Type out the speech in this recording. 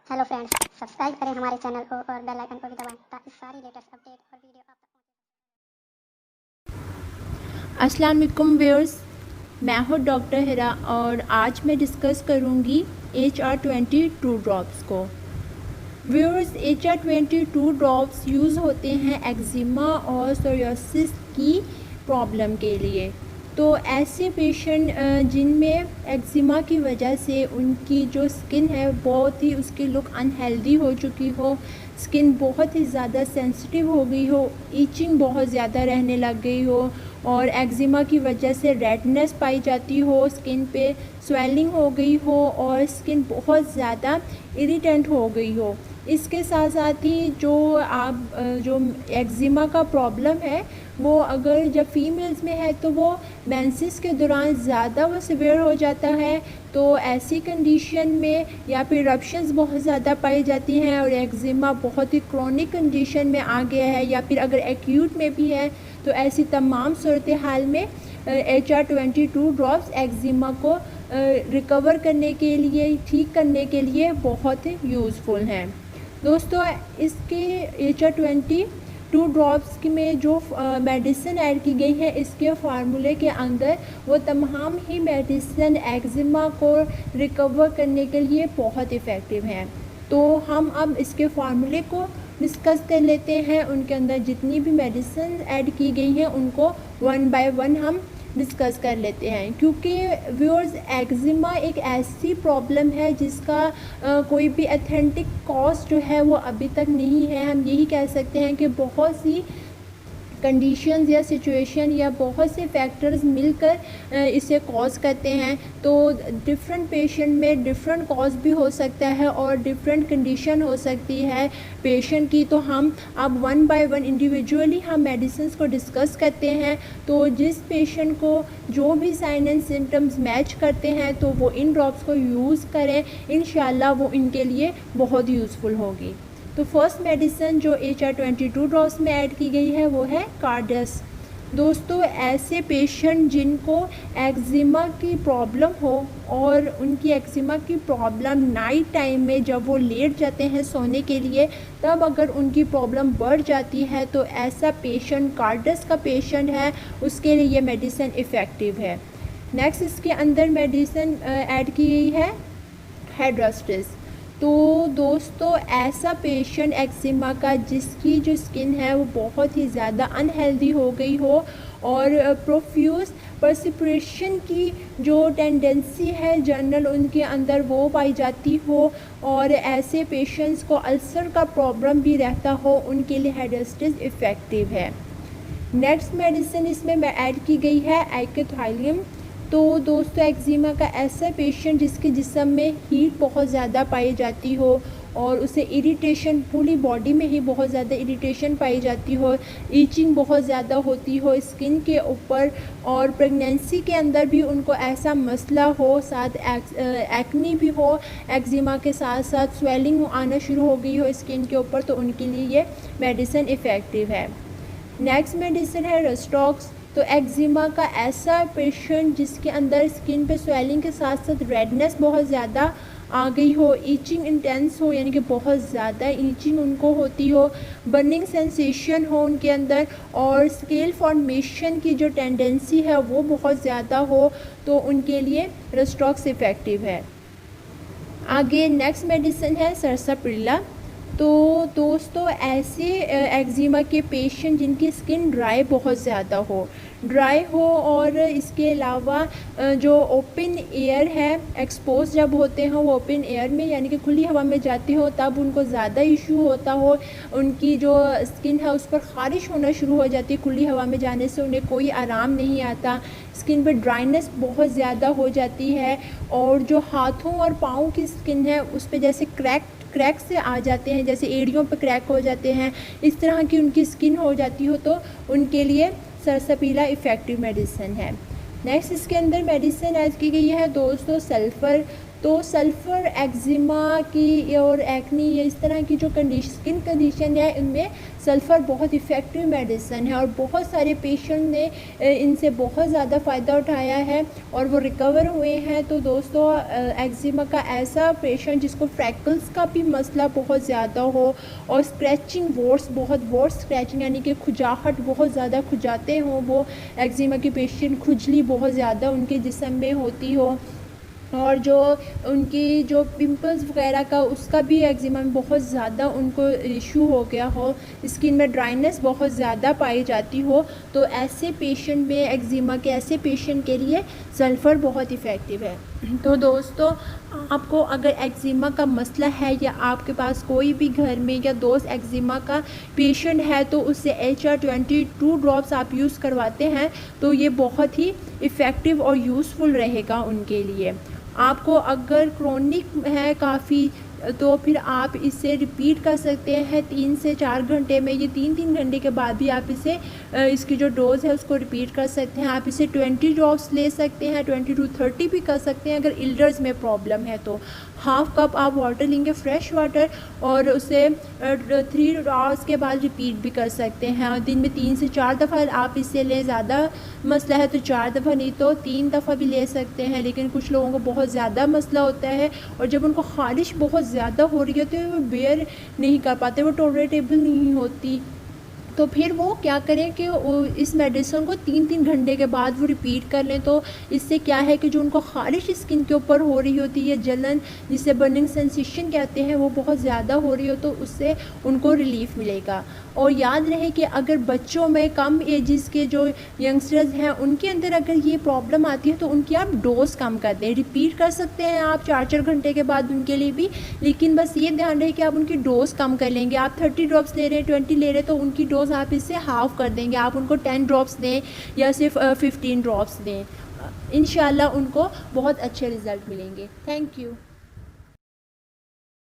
Hello friends, subscribe करें हमारे channel को और बेल आइकन को भी दबाएं ताकि सारी लेटेस्ट अपडेट और वीडियो आप तक पहुंचे। अस्सलाम वालेकुम व्यूअर्स, मैं हूं डॉक्टर हिरा और आज मैं डिस्कस करूंगी HR22 ड्रॉप्स को। व्यूअर्स, HR22 ड्रॉप्स यूज़ होते हैं एक्जिमा और सोरियासिस की प्रॉब्लम के लिए। तो ऐसे पेशेंट जिनमें एक्जिमा की वजह से उनकी जो स्किन है बहुत ही उसकी लुक अनहेल्दी हो चुकी हो, स्किन बहुत ही ज़्यादा सेंसिटिव हो गई हो, ईचिंग बहुत ज़्यादा रहने लग गई हो और एक्जिमा की वजह से रेडनेस पाई जाती हो, स्किन पे स्वेलिंग हो गई हो और स्किन बहुत ज़्यादा इरिटेंट हो गई हो। इसके साथ साथ ही जो एक्जिमा का प्रॉब्लम है वो अगर जब फीमेल्स में है तो वो मेंसेस के दौरान ज़्यादा वो सिवियर हो जाता है। तो ऐसी कंडीशन में या फिर इरप्शंस बहुत ज़्यादा पाई जाती हैं और एक्जिमा बहुत ही क्रोनिक कंडीशन में आ गया है या फिर अगर एक्यूट में भी है तो ऐसी तमाम सूरत हाल में HR22 ड्रॉप्स एक्जिमा को रिकवर करने के लिए, ठीक करने के लिए बहुत यूज़फुल हैं। दोस्तों, इसके HR22 ड्रॉप्स में जो मेडिसिन ऐड की गई है इसके फार्मूले के अंदर वो तमाम ही मेडिसिन एक्जिमा को रिकवर करने के लिए बहुत इफ़ेक्टिव हैं। तो हम अब इसके फार्मूले को डिस्कस कर लेते हैं। उनके अंदर जितनी भी मेडिसिन ऐड की गई हैं उनको वन बाय वन हम डिस्कस कर लेते हैं, क्योंकि व्यूअर्स एक्जिमा एक ऐसी प्रॉब्लम है जिसका कोई भी अथेंटिक कॉज जो है वो अभी तक नहीं है। हम यही कह सकते हैं कि बहुत सी कंडीशंस या सिचुएशन या बहुत से फैक्टर्स मिलकर इसे कॉज करते हैं। तो डिफरेंट पेशेंट में डिफरेंट कॉज भी हो सकता है और डिफरेंट कंडीशन हो सकती है पेशेंट की। तो हम अब वन बाय वन इंडिविजुअली हम मेडिसिन को डिस्कस करते हैं। तो जिस पेशेंट को जो भी साइन एंड सिम्टम्स मैच करते हैं तो वो इन ड्रॉप्स को यूज़ करें, इंशाल्लाह वो इनके लिए बहुत यूज़फुल होगी। तो फर्स्ट मेडिसिन जो HR22 ड्रॉप्स में ऐड की गई है वो है कार्डस। दोस्तों, ऐसे पेशेंट जिनको एक्जिमा की प्रॉब्लम हो और उनकी एक्जिमा की प्रॉब्लम नाइट टाइम में जब वो लेट जाते हैं सोने के लिए तब अगर उनकी प्रॉब्लम बढ़ जाती है तो ऐसा पेशेंट कार्डस का पेशेंट है, उसके लिए ये मेडिसिन इफ़ेक्टिव है। नेक्स्ट इसके अंदर मेडिसिन ऐड की गई है हेड्रास्टिस। तो दोस्तों, ऐसा पेशेंट एक्जिमा का जिसकी जो स्किन है वो बहुत ही ज़्यादा अनहेल्दी हो गई हो और प्रोफ्यूज पर्सिपिरेशन की जो टेंडेंसी है जनरल उनके अंदर वो पाई जाती हो और ऐसे पेशेंट्स को अल्सर का प्रॉब्लम भी रहता हो, उनके लिए हेड्रास्टिस इफ़ेक्टिव है। नेक्स्ट मेडिसिन इसमें ऐड की गई है आइकोथाइलियम। तो दोस्तों, एक्जिमा का ऐसा पेशेंट जिसके जिस्म में हीट बहुत ज़्यादा पाई जाती हो और उसे इरिटेशन पूरी बॉडी में ही बहुत ज़्यादा इरिटेशन पाई जाती हो, ईचिंग बहुत ज़्यादा होती हो स्किन के ऊपर और प्रेगनेंसी के अंदर भी उनको ऐसा मसला हो, साथ एक्नी भी हो, एक्जिमा के साथ साथ स्वेलिंग आना शुरू हो गई हो स्किन के ऊपर, तो उनके लिए ये मेडिसिन इफ़ेक्टिव है। नेक्स्ट मेडिसिन है रेस्टॉक्स। तो एक्जिमा का ऐसा पेशेंट जिसके अंदर स्किन पे स्वेलिंग के साथ साथ रेडनेस बहुत ज़्यादा आ गई हो, ईचिंग इंटेंस हो यानी कि बहुत ज़्यादा ईचिंग उनको होती हो, बर्निंग सेंसेशन हो उनके अंदर और स्केल फॉर्मेशन की जो टेंडेंसी है वो बहुत ज़्यादा हो, तो उनके लिए रेस्टॉक्स इफ़ेक्टिव है। आगे नेक्स्ट मेडिसिन है सरसाप्रिला। तो दोस्तों, ऐसे एक्जिमा के पेशेंट जिनकी स्किन बहुत ज़्यादा हो, ड्राई हो और इसके अलावा जो ओपन एयर है, एक्सपोज जब होते हैं वो ओपन एयर में यानी कि खुली हवा में जाते हो तब उनको ज़्यादा इशू होता हो, उनकी जो स्किन है उस पर ख़ारिश होना शुरू हो जाती है, खुली हवा में जाने से उन्हें कोई आराम नहीं आता, स्किन पर ड्राइनेस बहुत ज़्यादा हो जाती है और जो हाथों और पाँव की स्किन है उस पर जैसे क्रैक से आ जाते हैं, जैसे एड़ियों पर क्रैक हो जाते हैं, इस तरह की उनकी स्किन हो जाती हो, तो उनके लिए सरसाप्रिला इफ़ेक्टिव मेडिसिन है। नेक्स्ट इसके अंदर मेडिसिन ऐड की गई है दोस्तों सल्फ़र। तो सल्फ़र एक्जिमा की और एक्नी या इस तरह की जो स्किन कंडीशन है इनमें सल्फ़र बहुत इफ़ेक्टिव मेडिसिन है और बहुत सारे पेशेंट ने इनसे बहुत ज़्यादा फ़ायदा उठाया है और वो रिकवर हुए हैं। तो दोस्तों एक्जिमा का ऐसा पेशेंट जिसको फ्रैकल्स का भी मसला बहुत ज़्यादा हो और स्क्रैचिंग वोर्स स्क्रैचिंग यानी कि खुजाहट बहुत ज़्यादा खुजाते हों, वो एक्जिमा के पेशेंट खुजली बहुत ज़्यादा उनके जिस्म में होती हो और जो उनकी जो पिंपल्स वगैरह का उसका भी एक्जिमा में बहुत ज़्यादा उनको इशू हो गया हो, स्किन में ड्राइनेस बहुत ज़्यादा पाई जाती हो, तो ऐसे पेशेंट में एक्जिमा के ऐसे पेशेंट के लिए सल्फ़र बहुत इफ़ेक्टिव है। तो दोस्तों आपको अगर एक्जिमा का मसला है या आपके पास कोई भी घर में या दोस्त एक्जिमा का पेशेंट है तो उससे HR22 ड्रॉप्स आप यूज़ करवाते हैं तो ये बहुत ही इफ़ेक्टिव और यूज़फुल रहेगा उनके लिए। आपको अगर क्रोनिक है काफ़ी तो फिर आप इसे रिपीट कर सकते हैं 3 से 4 घंटे में, ये 3-3 घंटे के बाद भी आप इसे इसकी जो डोज़ है उसको रिपीट कर सकते हैं। आप इसे 20 ड्रॉप्स ले सकते हैं, 20 to 30 भी कर सकते हैं। अगर इल्डर्स में प्रॉब्लम है तो हाफ़ कप आप वाटर लेंगे, फ्रेश वाटर, और उसे 3 आवर्स के बाद रिपीट भी कर सकते हैं। और दिन में 3 से 4 दफ़ा आप इसे लें, ज़्यादा मसला है तो 4 दफ़ा नहीं तो 3 दफ़ा भी ले सकते हैं। लेकिन कुछ लोगों को बहुत ज़्यादा मसला होता है और जब उनको ख़ारिश बहुत ज़्यादा हो रही होती है वो बेयर नहीं कर पाते, वो टॉलरेटेबल नहीं होती, तो फिर वो क्या करें कि इस मेडिसिन को 3-3 घंटे के बाद वो रिपीट कर लें। तो इससे क्या है कि जो उनको ख़ारिश स्किन के ऊपर हो रही होती है, जलन जिसे बर्निंग सेंसेशन कहते हैं, वो बहुत ज़्यादा हो रही हो तो उससे उनको रिलीफ़ मिलेगा। और याद रहे कि अगर बच्चों में कम एजेस के जो यंगस्टर्स हैं उनके अंदर अगर ये प्रॉब्लम आती है तो उनकी आप डोज़ कम कर दें। रिपीट कर सकते हैं आप 4-4 घंटे के बाद उनके लिए भी, लेकिन बस ये ध्यान रहे कि आप उनकी डोज़ कम कर लेंगे। आप 30 ड्रॉप्स ले रहे हैं, 20 ले रहे हैं तो उनकी डोज़ आप इससे हाफ़ कर देंगे। आप उनको 10 ड्रॉप्स दें या सिर्फ 15 ड्रॉप्स दें। इंशाल्लाह उनको बहुत अच्छे रिज़ल्ट मिलेंगे। Thank you.